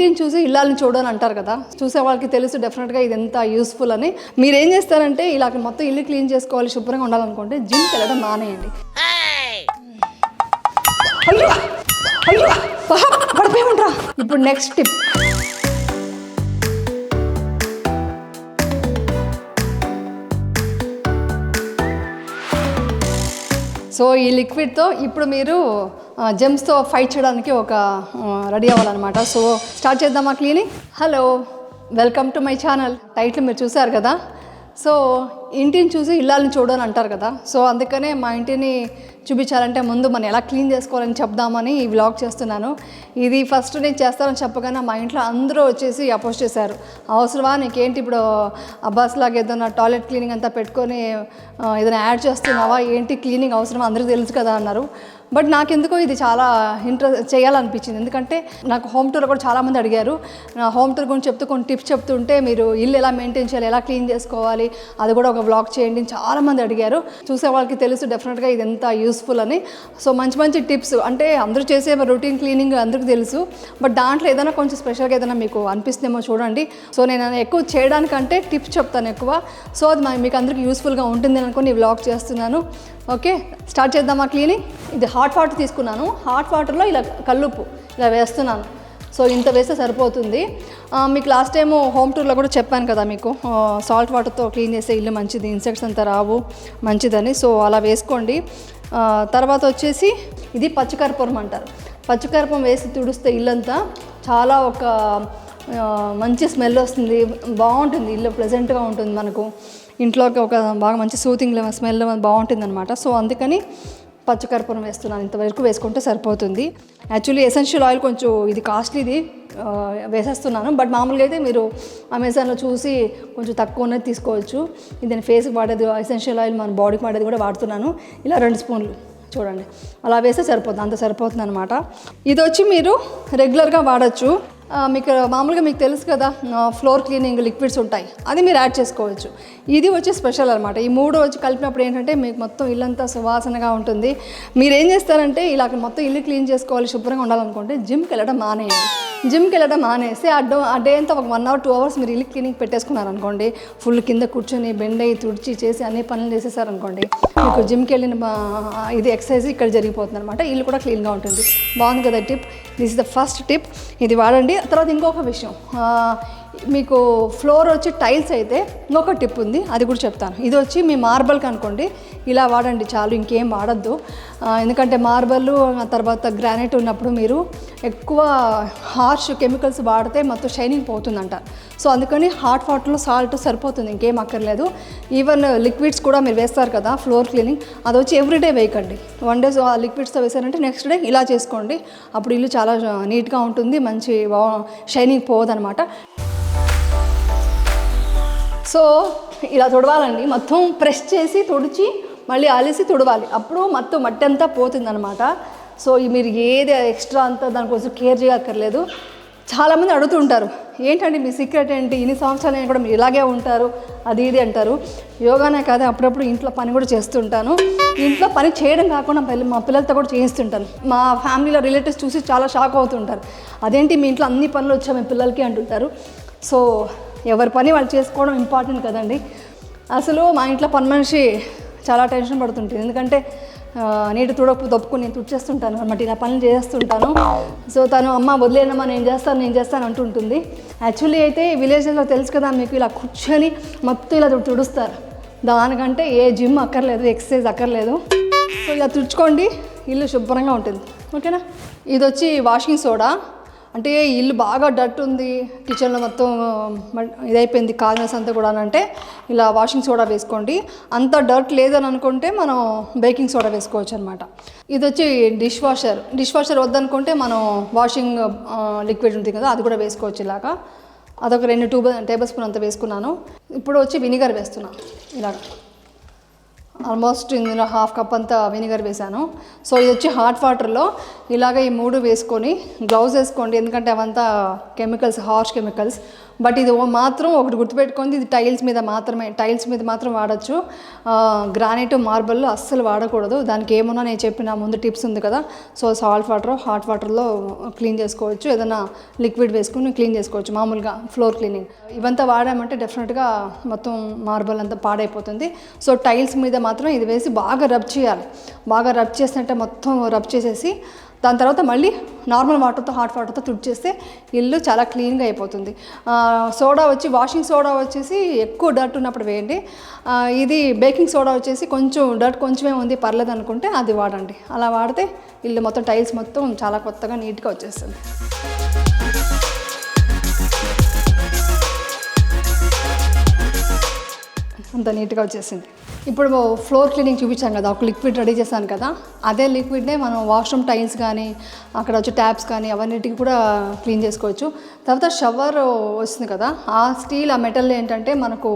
ఇంటిని చూసి ఇల్లాలని చూడని అంటారు కదా. చూసే వాళ్ళకి తెలుసు డెఫినెట్గా ఇది ఎంత యూస్ఫుల్ అని. మీరు ఏం చేస్తారంటే ఇలా మొత్తం ఇల్లు క్లీన్ చేసుకోవాలి, శుభ్రంగా ఉండాలనుకుంటే జిమ్కి వెళ్ళడం మానేయండి. అయ్యో అయ్యో పడిపోయామంటారా. ఇప్పుడు నెక్స్ట్ టిప్. సో ఈ లిక్విడ్తో ఇప్పుడు మీరు జెమ్స్తో ఫైట్ చేయడానికి ఒక రెడీ అవ్వాలన్నమాట. సో స్టార్ట్ చేద్దామా cleaning. Hello, welcome to my channel. Title మీరు చూసారు కదా. సో ఇంటిని చూసి ఇల్లాలని చూడని అంటారు కదా. సో అందుకనే మా ఇంటిని చూపించాలంటే ముందు మనం ఎలా క్లీన్ చేసుకోవాలని చెప్దామని ఈ వ్లాగ్ చేస్తున్నాను. ఇది ఫస్ట్ నేను చేస్తానని చెప్పగానే మా ఇంట్లో అందరూ వచ్చేసి అపోజ్ చేశారు. అవసరమా నీకేంటి ఇప్పుడు అబ్బాస్ లాగా ఏదైనా టాయిలెట్ క్లీనింగ్ అంతా పెట్టుకొని ఏదైనా యాడ్ చేస్తున్నావా, ఏంటి క్లీనింగ్ అవసరమా, అందరికీ తెలుసు కదా అన్నారు. బట్ నాకెందుకో ఇది చాలా చేయాలనిపించింది. ఎందుకంటే నాకు హోమ్ టూర్ కూడా చాలామంది అడిగారు. హోమ్ టూర్ గురించి చెప్తూ కొన్ని టిప్స్ చెప్తుంటే మీరు ఇల్లు ఎలా మెయింటైన్ చేయాలి, ఎలా క్లీన్ చేసుకోవాలి, అది కూడా ఒక వ్లాగ్ చేయండి చాలామంది అడిగారు. చూసే వాళ్ళకి తెలుసు డెఫినెట్గా ఇది ఎంత యూస్ఫుల్ అని. సో మంచి మంచి టిప్స్ అంటే అందరూ చేసే రొటీన్ క్లీనింగ్ అందరికీ తెలుసు. బట్ దాంట్లో ఏదైనా కొంచెం స్పెషల్గా ఏదైనా మీకు అనిపిస్తుందేమో చూడండి. సో నేను ఎక్కువ చేయడానికంటే టిప్స్ చెప్తాను ఎక్కువ. సో అది మీకు అందరికీ యూస్ఫుల్గా ఉంటుంది అనుకుని ఈ వ్లాగ్ చేస్తున్నాను. ఓకే, స్టార్ట్ చేద్దామా క్లీనింగ్. ఇది హాట్ వాటర్ తీసుకున్నాను. హాట్ వాటర్లో ఇలా కల్లుప్పు ఇలా వేస్తున్నాను. సో ఇంత వేస్తే సరిపోతుంది. మీకు లాస్ట్ టైము హోమ్ టూర్లో కూడా చెప్పాను కదా మీకు సాల్ట్ వాటర్తో క్లీన్ చేస్తే ఇల్లు మంచిది, ఇన్సెక్ట్స్ అంతా రావు, మంచిదని. సో అలా వేసుకోండి. తర్వాత వచ్చేసి ఇది పచ్చికర్పూరం అంటారు. పచ్చికర్పూరం వేసి తుడిస్తే ఇల్లంతా చాలా ఒక మంచి స్మెల్ వస్తుంది, బాగుంటుంది, ఇల్లు ప్లెజెంట్గా ఉంటుంది. మనకు ఇంట్లోకి ఒక బాగా మంచి సూతింగ్ స్మెల్ బాగుంటుంది అనమాట. సో అందుకని పచ్చికర్పూరం వేస్తున్నాను. ఇంతవరకు వేసుకుంటే సరిపోతుంది. యాక్చువల్లీ ఎసెన్షియల్ ఆయిల్ కొంచెం ఇది కాస్ట్లీది వేసేస్తున్నాను. బట్ మామూలుగా అయితే మీరు అమెజాన్లో చూసి కొంచెం తక్కువ ఉన్నది తీసుకోవచ్చు. ఇది నేను ఫేస్కి వాడేది ఎసెన్షియల్ ఆయిల్, మన బాడీకి వాడేది కూడా వాడుతున్నాను. ఇలా 2 స్పూన్లు చూడండి అలా వేస్తే సరిపోతుంది, అంత సరిపోతుంది అనమాట. ఇది వచ్చి మీరు రెగ్యులర్గా వాడచ్చు. మీకు మామూలుగా మీకు తెలుసు కదా ఫ్లోర్ క్లీనింగ్ లిక్విడ్స్ ఉంటాయి, అది మీరు యాడ్ చేసుకోవచ్చు. ఇది వచ్చి స్పెషల్ అనమాట. ఈ 3 వచ్చి కలిపినప్పుడు ఏంటంటే మీకు మొత్తం ఇల్లంతా సువాసనగా ఉంటుంది. మీరు ఏం చేస్తారంటే ఇలా మొత్తం ఇల్లు క్లీన్ చేసుకోవాలి, శుభ్రంగా ఉండాలనుకుంటే జిమ్కి వెళ్ళడం మానేయండి. జిమ్కి వెళ్ళడం మానేసి ఆ డే అంతా ఒక 1 అవర్ 2 అవర్స్ మీరు ఇల్లు క్లీనింగ్ పెట్టేసుకున్నారు అనుకోండి, ఫుల్ కింద కూర్చొని బెండ్ అయ్యి తుడిచి చేసి అన్ని పనులు చేసేసారనుకోండి, మీకు జిమ్కి వెళ్ళిన ఇది ఎక్సర్సైజ్ ఇక్కడ జరిగిపోతుంది అనమాట. ఇల్లు కూడా క్లీన్గా ఉంటుంది. బాగుంది కదా tip. This is the first tip, ఇది వాడండి. తర్వాత ఇంకొక విషయం, మీకు ఫ్లోర్ వచ్చి టైల్స్ అయితే ఇంకొక టిప్ ఉంది, అది కూడా చెప్తాను. ఇది వచ్చి మీ మార్బల్కి అనుకోండి, ఇలా వాడండి చాలు, ఇంకేం వాడద్దు. ఎందుకంటే మార్బల్ తర్వాత గ్రానైట్ ఉన్నప్పుడు మీరు ఎక్కువ హార్ష్ కెమికల్స్ వాడితే మొత్తం షైనింగ్ పోతుందంట. సో అందుకని హాట్ వాటర్లో సాల్ట్ సరిపోతుంది, ఇంకేం అక్కర్లేదు. ఈవెన్ లిక్విడ్స్ కూడా మీరు వేస్తారు కదా ఫ్లోర్ క్లీనింగ్, అది వచ్చి ఎవ్రీడే వేయకండి. 1 డే ఆ లిక్విడ్స్తో వేసారంటే నెక్స్ట్ డే ఇలా చేసుకోండి. అప్పుడు ఇల్లు చాలా నీట్గా ఉంటుంది, మంచి షైనింగ్ పోదనమాట. సో ఇలా తుడవాలండి, మొత్తం ప్రెస్ చేసి తుడిచి మళ్ళీ అలిసి తుడవాలి, అప్పుడు మొత్తం మట్టి అంతా పోతుందనమాట. సో మీరు ఏది ఎక్స్ట్రా అంతా దానికోసం కేర్ చేయక్కర్లేదు. చాలామంది అడుగుతుంటారు, ఏంటంటే మీ సీక్రెట్ ఏంటి, ఇన్ని సంవత్సరాలు కూడా మీరు ఇలాగే ఉంటారు, అది ఇది అంటారు. యోగానే కాదు, అప్పుడప్పుడు ఇంట్లో పని కూడా చేస్తుంటాను. ఇంట్లో పని చేయడం కాకుండా మా పిల్లలతో కూడా చేయిస్తుంటాను. మా ఫ్యామిలీలో రిలేటివ్స్ చూసి చాలా షాక్ అవుతుంటారు, అదేంటి మీ ఇంట్లో అన్ని పనులు వచ్చా మీ పిల్లలకి అంటుంటారు. సో ఎవరి పని వాళ్ళు చేసుకోవడం ఇంపార్టెంట్ కదండి. అసలు మా ఇంట్లో పని మనిషి చాలా టెన్షన్ పడుతుంటుంది, ఎందుకంటే నీటి దొప్పుకుని నేను తుడిచేస్తుంటాను అనమాట, ఇలా పనులు చేస్తుంటాను. సో తను అమ్మ వదిలేనమ్మా నేను చేస్తాను అంటుంటుంది. యాక్చువల్లీ అయితే విలేజ్లో తెలుసు కదా మీకు, ఇలా కూర్చొని మొత్తం ఇలా తుడుస్తారు. దానికంటే ఏ జిమ్ అక్కర్లేదు, ఎక్సర్సైజ్ అక్కర్లేదు. సో ఇలా తుడుచుకోండి, ఇల్లు శుభ్రంగా ఉంటుంది. ఓకేనా. ఇది వచ్చి వాషింగ్ సోడా. అంటే ఇల్లు బాగా డర్ట్ ఉంది, కిచెన్లో మొత్తం ఇదైపోయింది కాలినెస్ అంతా కూడా అంటే ఇలా వాషింగ్ సోడా వేసుకోండి. అంత డర్ట్ లేదని అనుకుంటే మనం బేకింగ్ సోడా వేసుకోవచ్చు అనమాట. ఇది వచ్చి డిష్ వాషర్ వద్దనుకుంటే మనం వాషింగ్ లిక్విడ్ ఉంటుంది కదా, అది కూడా వేసుకోవచ్చు. ఇలాగా అదొక 2 టేబుల్ స్పూన్ అంత వేసుకున్నాను. ఇప్పుడు వచ్చి వినిగర్ వేస్తున్నాను. ఇలాగ ఆల్మోస్ట్ ఇందులో 1/2 కప్ అంతా వినిగర్ వేసాను. సో ఇది వచ్చి హాట్ వాటర్లో ఇలాగ ఈ 3 వేసుకొని గ్లౌజ్ వేసుకోండి, ఎందుకంటే అవంతా కెమికల్స్, హార్ష్ కెమికల్స్. బట్ ఇది మాత్రం ఒకటి గుర్తుపెట్టుకోండి, ఇది టైల్స్ మీద మాత్రం వాడచ్చు. గ్రానైట్ మార్బల్ అస్సలు వాడకూడదు. దానికి ఏమన్నా నేను చెప్పిన ముందు టిప్స్ ఉంది కదా. సో సాల్ట్ వాటర్, హాట్ వాటర్లో క్లీన్ చేసుకోవచ్చు, ఏదైనా లిక్విడ్ వేసుకుని క్లీన్ చేసుకోవచ్చు, మామూలుగా ఫ్లోర్ క్లీనింగ్. ఇవంతా వాడామంటే డెఫినెట్గా మొత్తం మార్బల్ అంతా పాడైపోతుంది. సో టైల్స్ మీద మాత్రం ఇది వేసి బాగా రబ్ చేయాలి. బాగా రబ్ చేసినట్టే మొత్తం రబ్ చేసేసి దాని తర్వాత మళ్ళీ నార్మల్ వాటర్తో, హాట్ వాటర్తో తుడిచేస్తే ఇల్లు చాలా క్లీన్గా అయిపోతుంది. వాషింగ్ సోడా వచ్చేసి ఎక్కువ డర్ట్ ఉన్నప్పుడు వేయండి. ఇది బేకింగ్ సోడా వచ్చేసి కొంచెం డర్ట్ కొంచెమే ఉంది పర్లేదు అనుకుంటే అది వాడండి. అలా వాడితే ఇల్లు మొత్తం టైల్స్ మొత్తం చాలా కొత్తగా నీట్గా వచ్చేస్తుంది. అంత నీట్గా వచ్చేసింది. ఇప్పుడు ఫ్లోర్ క్లీనింగ్ చూపించాను కదా, ఒక లిక్విడ్ రెడీ చేశాను కదా, అదే లిక్విడ్నే మనం వాష్రూమ్ టైల్స్ కానీ అక్కడ వచ్చే ట్యాప్స్ కానీ అవన్నిటికి కూడా క్లీన్ చేసుకోవచ్చు. తర్వాత షవర్ వస్తుంది కదా, ఆ స్టీల్ ఆ మెటల్ ఏంటంటే మనకు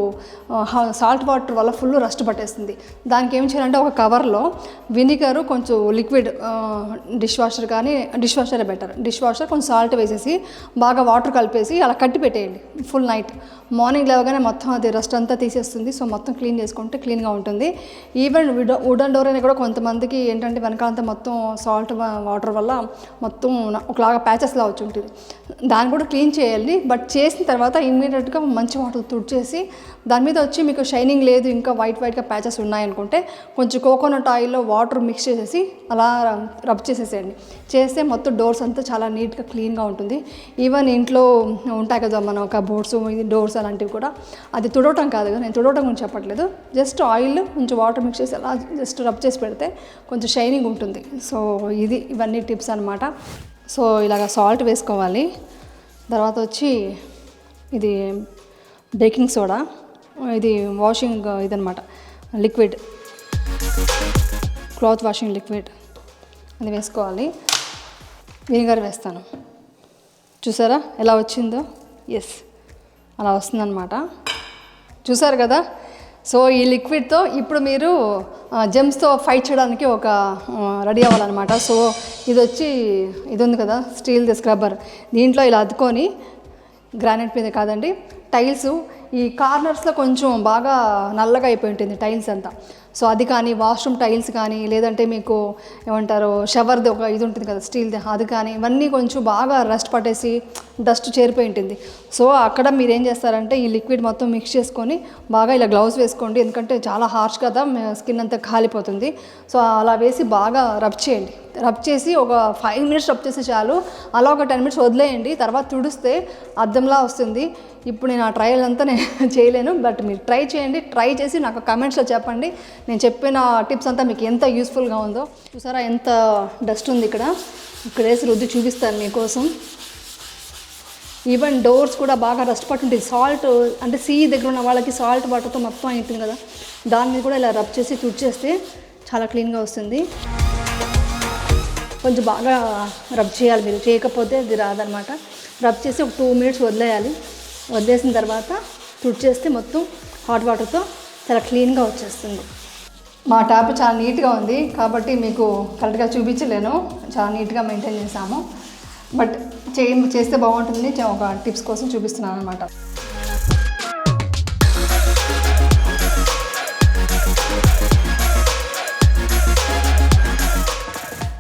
సాల్ట్ వాటర్ వల్ల ఫుల్ రస్ట్ పట్టేస్తుంది. దానికి ఏం చేయాలంటే ఒక కవర్లో వినిగర్, కొంచెం లిక్విడ్ డిష్ వాషరే బెటర్, డిష్ వాషర్ కొంచెం సాల్ట్ వేసేసి బాగా వాటర్ కలిపేసి అలా కట్టి పెట్టేయండి ఫుల్ నైట్. మార్నింగ్ లేవగానే మొత్తం అది రస్ట్ అంతా తీసేస్తుంది. సో మొత్తం క్లీన్ చేసుకుంటే క్లీన్గా ఉంటుంది. ఈవెన్ వుడెన్ డోర్ అయినా కూడా కొంతమందికి ఏంటంటే వెనకాలంతా మొత్తం సాల్ట్ వాటర్ వల్ల మొత్తం ఒకలాగా ప్యాచెస్లా వచ్చి ఉంటుంది. దాన్ని కూడా క్లీన్ చేయాలి. బట్ చేసిన తర్వాత ఇమ్మీడియట్గా మంచి వాటర్ తుడిచేసి దాని మీద వచ్చి మీకు షైనింగ్ లేదు, ఇంకా వైట్గా ప్యాచెస్ ఉన్నాయనుకుంటే కొంచెం కోకోనట్ ఆయిల్లో వాటర్ మిక్స్ చేసేసి అలా రబ్ చేసేసేయండి. చేస్తే మొత్తం డోర్స్ అంతా చాలా నీట్గా క్లీన్గా ఉంటుంది. ఈవెన్ ఇంట్లో ఉంటాయి కదా మన కబోర్డ్స్, ఇది డోర్స్ అలాంటివి కూడా, అది తుడవటం కాదు కదా, నేను తుడవటం గురించి చెప్పట్లేదు, జస్ట్ ఆయిల్ కొంచెం వాటర్ మిక్స్ చేసి అలా జస్ట్ రబ్ చేసి పెడితే కొంచెం షైనింగ్ ఉంటుంది. సో ఇవన్నీ టిప్స్ అనమాట. సో ఇలాగ సాల్ట్ వేసుకోవాలి. తర్వాత వచ్చి ఇది బేకింగ్ సోడా, ఇది వాషింగ్ ఇదనమాట లిక్విడ్, క్లాత్ వాషింగ్ లిక్విడ్ అది వేసుకోవాలి. వినిగర్ వేస్తాను, చూసారా ఎలా వచ్చిందో. ఎస్, అలా వస్తుందన్నమాట, చూసారు కదా. సో ఈ లిక్విడ్తో ఇప్పుడు మీరు జెమ్స్తో ఫైట్ చేయడానికి ఒక రెడీ అవ్వాలన్నమాట. సో ఇది ఉంది కదా స్టీల్ స్క్రబ్బర్, దీంట్లో ఇలా అద్దుకొని, గ్రానైట్ మీద కాదండి, టైల్స్ ఈ కార్నర్స్లో కొంచెం బాగా నల్లగా అయిపోయి ఉంటుంది టైల్స్ అంతా. సో అది కానీ వాష్రూమ్ టైల్స్ కానీ, లేదంటే మీకు ఏమంటారు షవర్ది ఒక ఇది ఉంటుంది కదా స్టీల్ది, అది కానీ, ఇవన్నీ కొంచెం బాగా రస్ట్ పట్టేసి డస్ట్ చేరిపోయి ఉంటుంది. సో అక్కడ మీరు ఏం చేస్తారంటే ఈ లిక్విడ్ మొత్తం మిక్స్ చేసుకొని బాగా ఇలా గ్లౌస్ వేసుకోండి, ఎందుకంటే చాలా హార్ష్ కదా, స్కిన్ అంతా కాలిపోతుంది. సో అలా వేసి బాగా రబ్ చేయండి. రబ్ చేసి ఒక 5 minutes రబ్ చేస్తే చాలు. అలా ఒక 10 minutes వదిలేయండి. తర్వాత తుడిస్తే అద్దంలా వస్తుంది. ఇప్పుడు నేను ఆ ట్రయల్ అంతా నేను చేయలేను, బట్ మీరు ట్రై చేయండి. ట్రై చేసి నాకు కమెంట్స్లో చెప్పండి నేను చెప్పిన టిప్స్ అంతా మీకు ఎంత యూస్ఫుల్గా ఉందో. చూసారా ఎంత డస్ట్ ఉంది ఇక్కడ వేసి రుద్ది చూపిస్తాను మీకోసం. ఈవెన్ డోర్స్ కూడా బాగా రస్ట్ పట్టుంటుంది. సాల్ట్ అంటే సీ దగ్గర ఉన్న వాళ్ళకి సాల్ట్ వాటర్తో మొత్తం అవుతుంది కదా, దాని మీద కూడా ఇలా రబ్ చేసి తుడిచేస్తే చాలా క్లీన్గా వస్తుంది. కొంచెం బాగా రబ్ చేయాలి, మీరు చేయకపోతే అది రాదనమాట. రబ్ చేసి ఒక 2 minutes వదిలేయాలి. వదిలేసిన తర్వాత తుడిచేస్తే మొత్తం హాట్ వాటర్తో చాలా క్లీన్గా వచ్చేస్తుంది. మా ట్యాప్ చాలా నీట్గా ఉంది కాబట్టి మీకు కరెక్ట్గా చూపించలేను, చాలా నీట్గా మెయింటైన్ చేసాము. బట్ చేస్తే బాగుంటుంది, ఒక టిప్స్ కోసం చూపిస్తున్నాను అనమాట.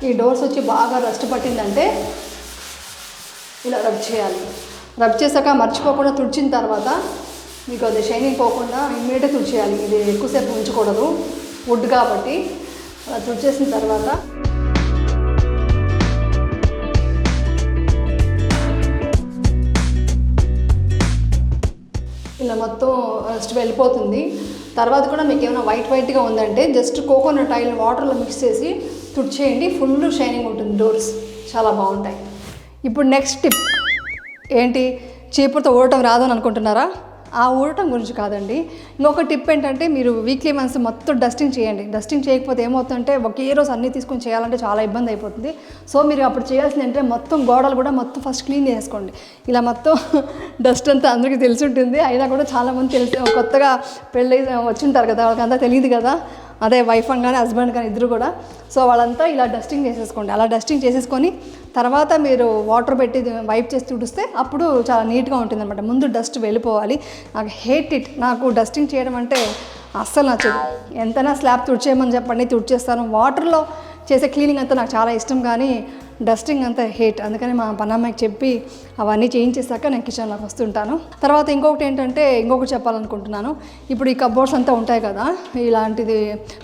ఈ డోర్స్ వచ్చి బాగా రస్ట్ పట్టిందంటే ఇలా రబ్ చేయాలి. రబ్ చేసాక మర్చిపోకుండా తుడిచిన తర్వాత మీకు అది షైనింగ్ పోకుండా ఇమ్మీడియట్గా తుడిచేయాలి. ఇది ఎక్కువసేపు ఉంచకూడదు, వుడ్ కాబట్టి. అలా తుడిచేసిన తర్వాత ఇలా మొత్తం రస్ట్ వెళ్ళిపోతుంది. తర్వాత కూడా మీకు ఏమైనా వైట్గా ఉందంటే జస్ట్ కోకోనట్ ఆయిల్ వాటర్లో మిక్స్ చేసి తుడిచేయండి, ఫుల్ షైనింగ్ ఉంటుంది. డోర్స్ చాలా బాగుంటాయి. ఇప్పుడు నెక్స్ట్ టిప్ ఏంటి, చీపురుతో ఊడటం రాదు అని అనుకుంటున్నారా? ఆ ఊడటం గురించి కాదండి. ఇంకొక టిప్ ఏంటంటే మీరు వీక్లీ వన్స్ మొత్తం డస్టింగ్ చేయండి. డస్టింగ్ చేయకపోతే ఏమవుతుందంటే ఒకే రోజు అన్నీ తీసుకొని చేయాలంటే చాలా ఇబ్బంది అయిపోతుంది. సో మీరు అప్పుడు చేయాల్సింది అంటే మొత్తం గోడలు కూడా మొత్తం ఫస్ట్ క్లీన్ చేసుకోండి. ఇలా మొత్తం డస్ట్ అంతా అందరికీ తెలిసి ఉంటుంది, అయినా కూడా చాలామంది కొత్తగా పెళ్ళి వచ్చి ఉంటారు కదా, వాళ్ళకంతా తెలియదు కదా. అదే వైఫ్ కానీ హస్బెండ్ కానీ ఇద్దరు కూడా. సో వాళ్ళంతా ఇలా డస్టింగ్ చేసేసుకోండి. అలా డస్టింగ్ చేసేసుకొని తర్వాత మీరు వాటర్ పెట్టి వైప్ చేసి తుడిస్తే అప్పుడు చాలా నీట్గా ఉంటుంది అనమాట. ముందు డస్ట్ వెళ్ళిపోవాలి. నాకు హేట్ ఇట్. నాకు డస్టింగ్ చేయడం అంటే అస్సలు నచ్చదు. ఎంతైనా స్లాబ్ తుడిచేయమని చెప్పండి, తుడిచేస్తాను. వాటర్లో చేసే క్లీనింగ్ అంతా నాకు చాలా ఇష్టం, కానీ డస్టింగ్ అంతా హేట్. అందుకని మా పనమ్మాయికి చెప్పి అవన్నీ చేయించేసాక నేను కిచెన్లోకి వస్తుంటాను. తర్వాత ఇంకొకటి ఏంటంటే, ఇంకొకటి చెప్పాలనుకుంటున్నాను. ఇప్పుడు ఈ కబోర్డ్స్ అంతా ఉంటాయి కదా, ఇలాంటిది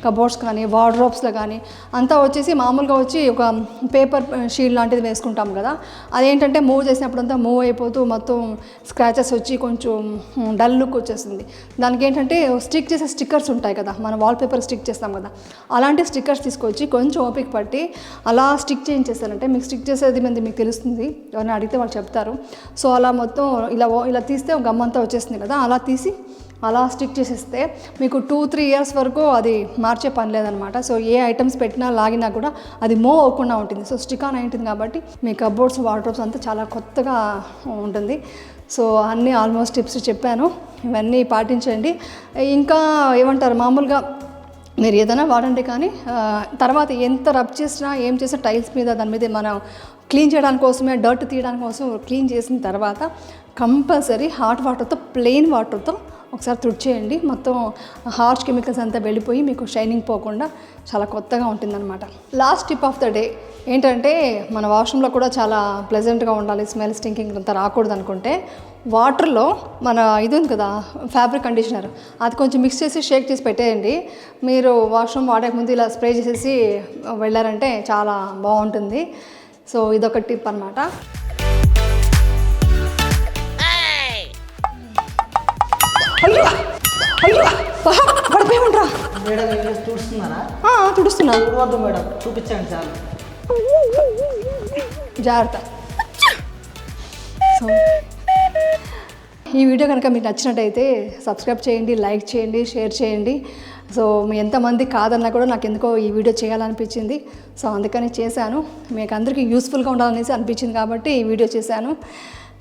కబోర్డ్స్ కానీ వార్డ్రోబ్స్లో కానీ అంతా వచ్చేసి మామూలుగా వచ్చి ఒక పేపర్ షీట్ లాంటిది వేసుకుంటాం కదా, అదేంటంటే మూవ్ చేసినప్పుడు అంతా మూవ్ అయిపోతూ మొత్తం స్క్రాచెస్ వచ్చి కొంచెం డల్ లుక్ వచ్చేస్తుంది. దానికి ఏంటంటే స్టిక్ చేసే స్టిక్కర్స్ ఉంటాయి కదా, మన వాల్పేపర్ స్టిక్ చేస్తాం కదా, అలాంటి స్టిక్కర్స్ తీసుకొచ్చి కొంచెం ఓపిక పట్టి అలా స్టిక్ చేయించేస్తారంటే మీకు స్టిక్ చేసేది మీకు తెలుస్తుంది. ఎవరైనా అడిగితే వాళ్ళు చెప్తారు. సో అలా మొత్తం ఇలా తీస్తే గమ్మంతా వచ్చేస్తుంది కదా, అలా తీసి అలా స్టిక్ చేసేస్తే మీకు 2-3 ఇయర్స్ వరకు అది మార్చే పని లేదనమాట. సో ఏ ఐటమ్స్ పెట్టినా లాగినా కూడా అది మూవ్ అవ్వకుండా ఉంటుంది. సో స్టిక్ ఆన్ ఉంటుంది కాబట్టి మీ కబోర్డ్స్ వార్డ్రోబ్స్ అంతా చాలా కొత్తగా ఉంటుంది. సో అన్నీ ఆల్మోస్ట్ టిప్స్ చెప్పాను, ఇవన్నీ పాటించండి. ఇంకా ఏమంటారు, మామూలుగా మీరు ఏదైనా వాడండి, కానీ తర్వాత ఎంత రబ్ చేసినా ఏం చేసినా టైల్స్ మీద దాని మీద మనం క్లీన్ చేయడానికి కోసమే, డర్ట్ తీయడానికి కోసం క్లీన్ చేసిన తర్వాత కంపల్సరీ హాట్ వాటర్తో, ప్లెయిన్ వాటర్తో ఒకసారి తుడిచేయండి. మొత్తం హార్ష్ కెమికల్స్ అంతా వెళ్ళిపోయి మీకు షైనింగ్ పోకుండా చాలా కొత్తగా ఉంటుందన్నమాట. Last tip of the day ఏంటంటే, మన వాష్రూమ్లో కూడా చాలా ప్లెజెంట్గా ఉండాలి, స్మెల్ స్టింకింగ్ అంతా రాకూడదు అనుకుంటే వాటర్లో మన ఇది ఉంది కదా ఫ్యాబ్రిక్ కండిషనర్, అది కొంచెం మిక్స్ చేసి షేక్ చేసి పెట్టేయండి. మీరు వాష్రూమ్ వాడక ముందు ఇలా స్ప్రే చేసేసి వెళ్ళారంటే చాలా బాగుంటుంది. సో ఇదొక టిప్ అనమాట. పడిపోయమంటారా తుడుస్తున్నా, చూపించండి చాలు, జాగ్రత్త. సో ఈ వీడియో కనుక మీకు నచ్చినట్టయితే సబ్స్క్రైబ్ చేయండి, లైక్ చేయండి, షేర్ చేయండి. సో మీ ఎంతమంది కాదన్నా కూడా నాకు ఎందుకో ఈ వీడియో చేయాలనిపించింది. సో అందుకని చేశాను. మీకు అందరికీ యూస్ఫుల్గా ఉండాలనేసి అనిపించింది కాబట్టి ఈ వీడియో చేశాను.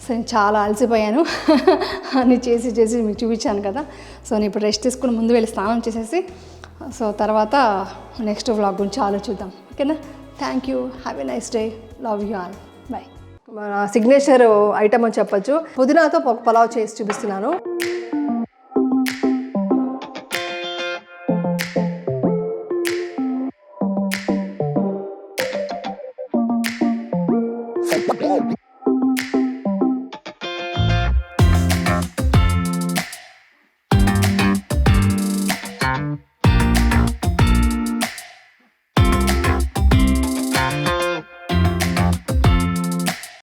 సో నేను చాలా అలసిపోయాను అన్నీ చేసి మీకు చూపించాను కదా. సో నేను ఇప్పుడు రెస్ట్ తీసుకుని ముందు వెళ్ళి స్నానం చేసేసి సో తర్వాత నెక్స్ట్ వ్లాగ్ గురించి ఆలోచిద్దాం. ఓకేనా? Thank you. Have a nice day. Love you all. Bye. మన సిగ్నేచర్ ఐటమ్ అని చెప్పొచ్చు. పుదీనాతో ఒక పలావ్ చేసి చూపిస్తున్నాను.